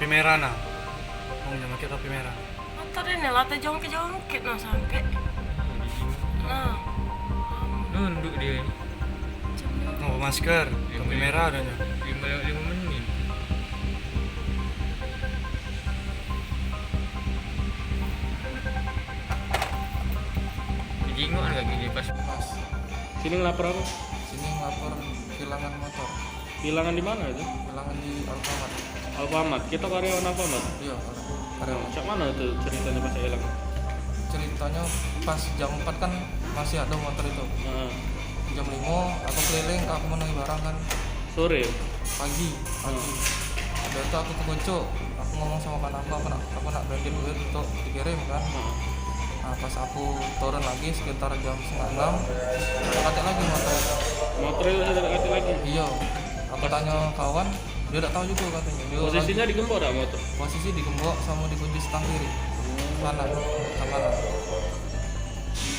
topi merah nah. Oh, jangan pakai topi merah. Motor ini latih jongkit-jongkit no sampai. Nah, Nunduk dia. Oh, masker, topi merah adanya. 5 menit. Jingok kan gini pas. Mas, Sini ngelapor apa? sini ngelapor kehilangan motor. Kehilangan di mana itu? Kehilangan di Alfamart. Alfamart. Kita karyawan Alfamart. Iya, karyawan. Cak mana tuh ceritanya pas hilang? Ceritanya pas jam 4 kan masih ada motor itu. Nah, Jam 5 aku keliling, aku menagi barang kan. sore. Pagi. Udah itu aku ke Kocok. Aku ngomong sama kan aku nak branded duit untuk dikirim kan. Nah, Nah, pas aku turun lagi sekitar jam 5:30, ada lagi motor. motor itu sudah dekat lagi. Iya. Aku tanya kawan, dia tidak tahu juga katanya. Dia Posisinya lagi- digembok tak motor? posisi digembok sama dikunci setang kiri. Kanan, kanan.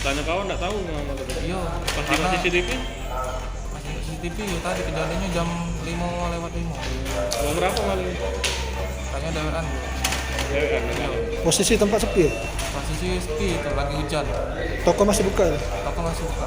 Tanya kawan tak tahu nggak motor itu. Iya. Pas karena di CCTV, masih di CCTV ya, tadi kejadiannya jam 5:05. mau berapa kali? Tanya dewean bu. Ya kan, Posisi tempat sepi ya? Posisi sepi itu lagi hujan. Toko masih buka ya? Toko masih buka.